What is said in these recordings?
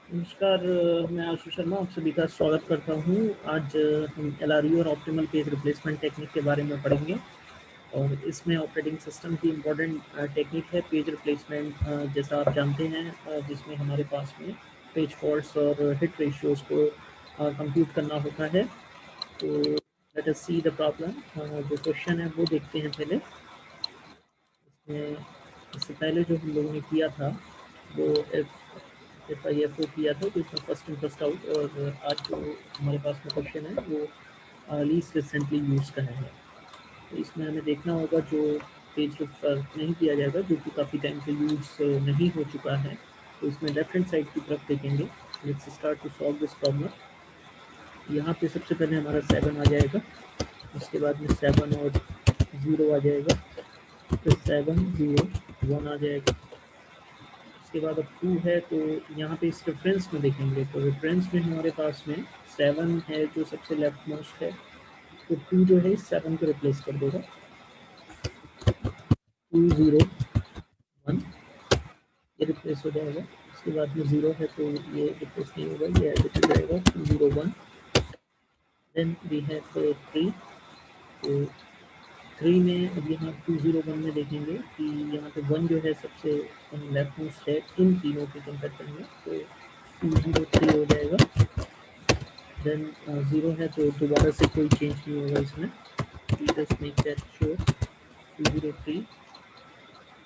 नमस्कार। मैं आशु शर्मा आप सभी का स्वागत करता हूँ। आज हम LRU और ऑप्टिमल पेज रिप्लेसमेंट टेक्निक के बारे में पढ़ेंगे और इसमें ऑपरेटिंग सिस्टम की इम्पोर्टेंट टेक्निक है पेज रिप्लेसमेंट, जैसा आप जानते हैं, जिसमें हमारे पास में पेज फॉल्ट्स और हिट रेशियोज़ को कंप्यूट करना होता है। तो let us see the problem. जो क्वेश्चन है वो देखते हैं पहले। इससे पहले जो हम लोगों ने किया था वो एफ किया था, तो इसमें फर्स्ट इन फर्स्ट आउट, और आज जो हमारे पास में क्वेश्चन है वो लीस्ट रिसेंटली यूज़ का है। तो इसमें हमें देखना होगा जो पेज रेफर नहीं किया जाएगा, जो कि काफ़ी टाइम से यूज़ नहीं हो चुका है। तो इसमें लेफ्ट हैंड साइड की तरफ देखेंगे। Let's start to solve this problem. यहाँ पे सबसे पहले हमारा 7 आ जाएगा, उसके बाद में 7 और 0 आ जाएगा, फिर 7 0 1 आ जाएगा। उसके बाद अब 2 है, तो यहाँ पे इस रेफरेंस में देखेंगे तो रेफरेंस में हमारे पास में 7 है जो सबसे लेफ्ट मोस्ट है, तो 2 जो है इस 7 को रिप्लेस कर देगा। 2 0 1 ये रिप्लेस हो जाएगा। उसके बाद में 0 है तो ये रिप्लेस नहीं होगा, ये एज इट इज रहेगा 2 0 1। देन वी हैव 3, तो 3 में अब यहाँ 2 0 1 में देखेंगे कि यहाँ पे 1 जो है सबसे लेफ्ट मोस्ट है इन तीनों के कंपेरिजन में, तो 2 0 3 हो जाएगा। देन 0 है तो दोबारा से कोई चेंज नहीं होगा इसमें, जस्ट मेक दैट श्योर। 2 0 3,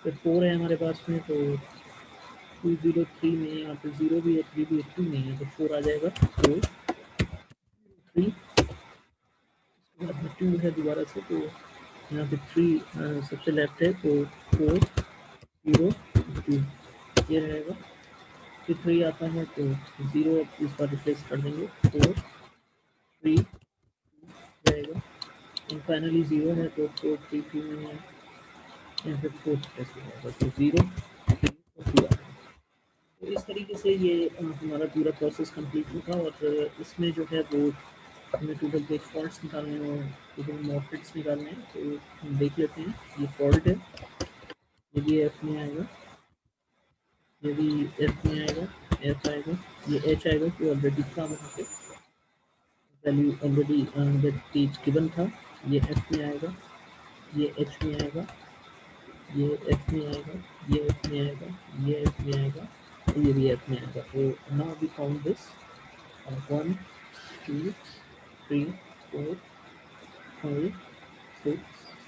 फिर 4 है हमारे पास में, तो 2 0 3 में यहाँ पे 0 भी है, 3 भी है, 2 नहीं है, तो 4 आ जाएगा। 4 3, उसके बाद में 2 है दोबारा से, तो यहाँ पे 3 सबसे लेफ्ट है, तो 4 0 2 ये रहेगा। फिर 3 आता है तो 0 इस बार रिप्लेस कर देंगे, 4 3 रहेगा। एंड फाइनली 0 है तो 4 3 2 में है, या फिर 4 प्लस हो जाएगा, तो 0 3 और 2 आ जाएगा। तो इस तरीके से ये हमारा पूरा प्रोसेस कंप्लीट होगा, और इसमें जो है वो हमें टोटल पेज फॉल्ट्स निकालने हैं और टोटल मॉडरेट्स निकालने हैं। तो हम देख लेते हैं। ये फॉल्ट है, ये भी एफ में आएगा, ये भी एफ में आएगा, एफ आएगा, ये एच आएगा कि ऑलरेडी था वहाँ पे value, already that page given था। ये एफ में आएगा, ये एच में आएगा, ये एफ में आएगा, ये एफ में आएगा, ये एफ में आएगा, ये भी एफ में आएगा। तो नाउ वी काउंट दिस 1 2 3 4 5 6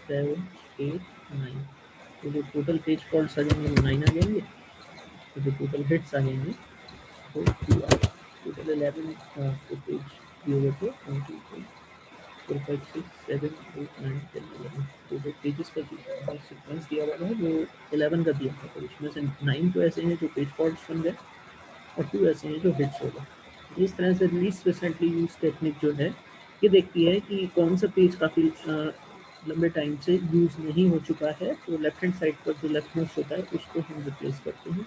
7 8 9। तो जो टोटल पेज फॉल्ट्स आ जाएंगे वो 9 आ जाएंगे, तो जो टोटल हिट्स आ जाएंगे वो 2 आएगा। टोटल 11 तो पेज दिए हुए थे, 1 2 3 4 5 6 7 8 9 10 11। तो जो पेजेस का सीक्वेंस दिया हुआ है वो 11 का दिया था, तो उसमें से 9 तो ऐसे हैं जो पेज फॉल्ट्स बन गए और 2 ऐसे हैं जो हिट्स हो गए। इस तरह से लीस्ट रिसेंटली यूज टेक्निक जो है ये देखती है कि कौन सा पेज काफ़ी लंबे टाइम से यूज़ नहीं हो चुका है, तो लेफ्ट हैंड साइड पर जो लेफ्ट मोस्ट होता है उसको हम रिप्लेस करते हैं।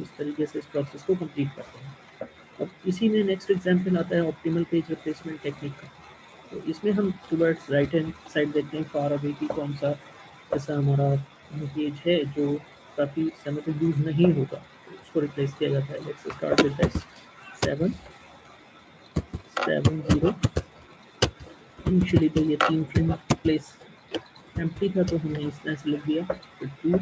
इस तरीके से इस प्रोसेस को कंप्लीट करते हैं। अब इसी में नेक्स्ट एग्जाम्पल आता है ऑप्टिमल पेज रिप्लेसमेंट टेक्निक का। तो इसमें हम टुवर्ड्स राइट हैंड साइड देखते हैं फार अवे की कौन सा ऐसा हमारा पेज है जो काफ़ी समय तक यूज़ नहीं होगा, तो उसको रिप्लेस किया जाता है। Let's start with this 7 7 0। Initially तो ये 3 फ्रेम प्लेस एम्प्टी था, तो हमने इस तरह से लिख दिया। फिर 2,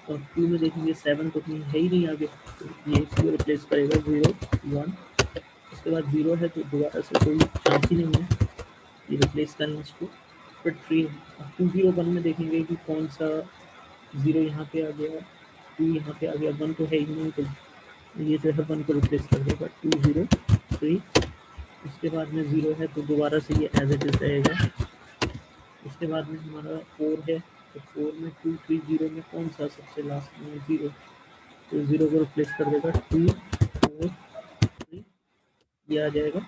और 2 में देखेंगे 7 तो कहीं है ही नहीं आगे, तो ये इसको रिप्लेस करेगा 0 1। उसके बाद 0 है तो दोबारा से कोई चांस ही नहीं है, ये रिप्लेस करें इसको। फिर 3 2 0 1 में देखेंगे कि कौन सा 0 यहाँ पे आ गया, 2 यहाँ पे आ गया, 1 तो है ही नहीं, तो ये जो है 1 को रिप्लेस कर देगा 2 0 3। उसके बाद में 0 है तो दोबारा से ये एज इट इज रहेगा। उसके बाद में हमारा 4 है, तो 4 में 2 3 0 में कौन सा सबसे लास्ट में 0, तो 0 को रिप्लेस कर देगा 2 4 3, ये आ जाएगा।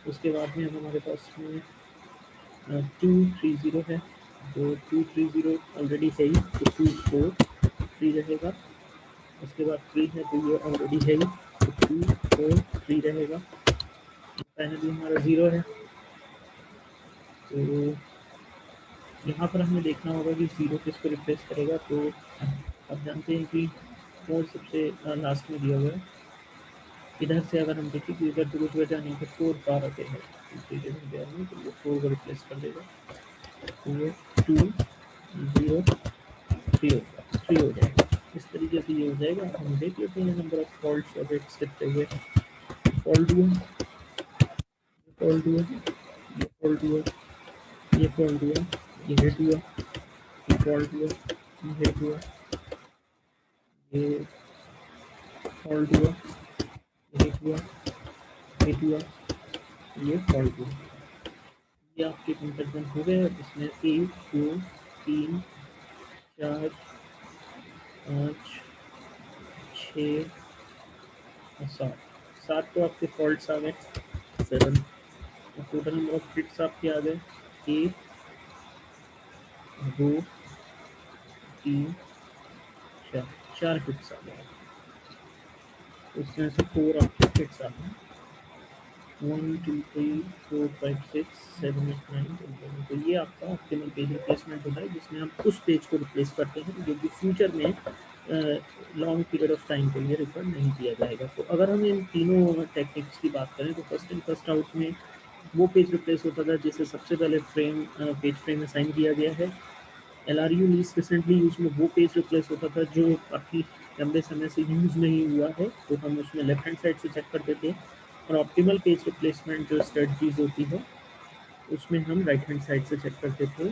उसके बाद में हमारे पास में 2 3 0 है, तो 2 3 0 ऑलरेडी है ही, तो 2 4 3 रहेगा। उसके बाद 3 है तो ये ऑलरेडी है ही, तो 2 4 3 रहेगा। फाइनली हमारा 0 है, तो यहाँ पर हमें देखना होगा कि 0 किसको रिप्लेस करेगा। तो आप जानते हैं कि 4 सबसे लास्ट में दिया हुआ है, इधर से अगर हम देखें कि इधर तो कुछ बचा नहीं तो 4 बार आते हैं, तो ये 4 को रिप्लेस कर देगा, तो ये 2 0 3 होगा, 3 हो जाएगा। इस तरीके से ये हो जाएगा। हम देख लेते हैं नंबर ऑफ फॉल्ट्स और रेट्स कितने हुए। फॉल्ट हुआ, फॉल्ट हुआ, ये फॉल्ट हुआ, ये फॉल्ट हुआ, ये हिट हुआ, ये फॉल्ट हुआ, ये हिट हुआ, ये फॉल्ट हुआ, ये हिट हुआ, हिट हुआ, ये फॉल्ट हुआ। ये आपके कंपेरिजन हो गए। इसमें 1 2 3 4 5 6 और 7, 7 तो आपके फॉल्ट्स आ गए। 7 टोटल नंबर ऑफ हिट्स आपके आ गए। 1 2 3 4, 4 हिट्स आ गए। उसमें से 4 आपके हिट्स आ गए। 1 2 3 4 5 6 7 8 9 10 तो ये आपका ऑप्टिमल पेज रिप्लेसमेंट होता है, जिसमें आप उस पेज को रिप्लेस करते हैं जो कि फ्यूचर में लॉन्ग पीरियड ऑफ टाइम के लिए रिफर नहीं किया जाएगा। तो अगर हम इन तीनों टेक्निक्स की बात करें तो फर्स्ट इन फर्स्ट आउट में वो पेज रिप्लेस होता था जिसे सबसे पहले पेज फ्रेम असाइन किया गया है। LRU लीस्ट रिसेंटली यूज में वो पेज रिप्लेस होता था जो काफ़ी लंबे समय से यूज़ नहीं हुआ है, तो हम उसमें लेफ्ट हैंड साइड से चेक करते थे। और ऑप्टिमल पेज रिप्लेसमेंट जो स्ट्रेटजीज होती है उसमें हम राइट हैंड साइड से चेक करते थे।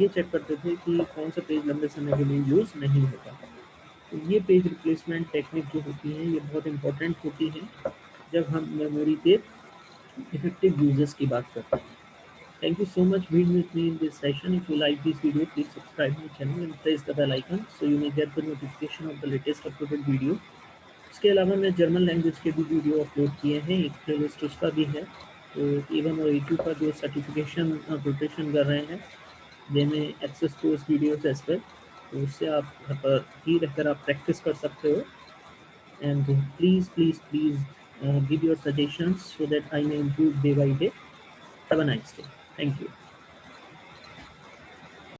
ये चेक करते थे कि कौन सा पेज लंबे समय के लिए यूज़ नहीं होगा। तो ये पेज रिप्लेसमेंट टेक्निक जो होती है ये बहुत इंपॉर्टेंट होती है जब हम मेमोरी के इफेक्टिव यूजेस की बात करते हैं। Thank you so much being with me in this session. If you like this video, please subscribe my channel and press the bell icon so you may get the notification of the latest uploaded video. इसके अलावा मैं German language के भी video upload किए हैं, एक playlist उसका भी है। तो A1 और A2 का जो सर्टिफिकेशन प्रिपरेशन कर रहे हैं दे में access course videos as well, तो उससे आप घर पर ही रहकर आप प्रैक्टिस कर सकते हो। And please please please give your suggestions so that I may improve day by day. Have a nice day. Thank you.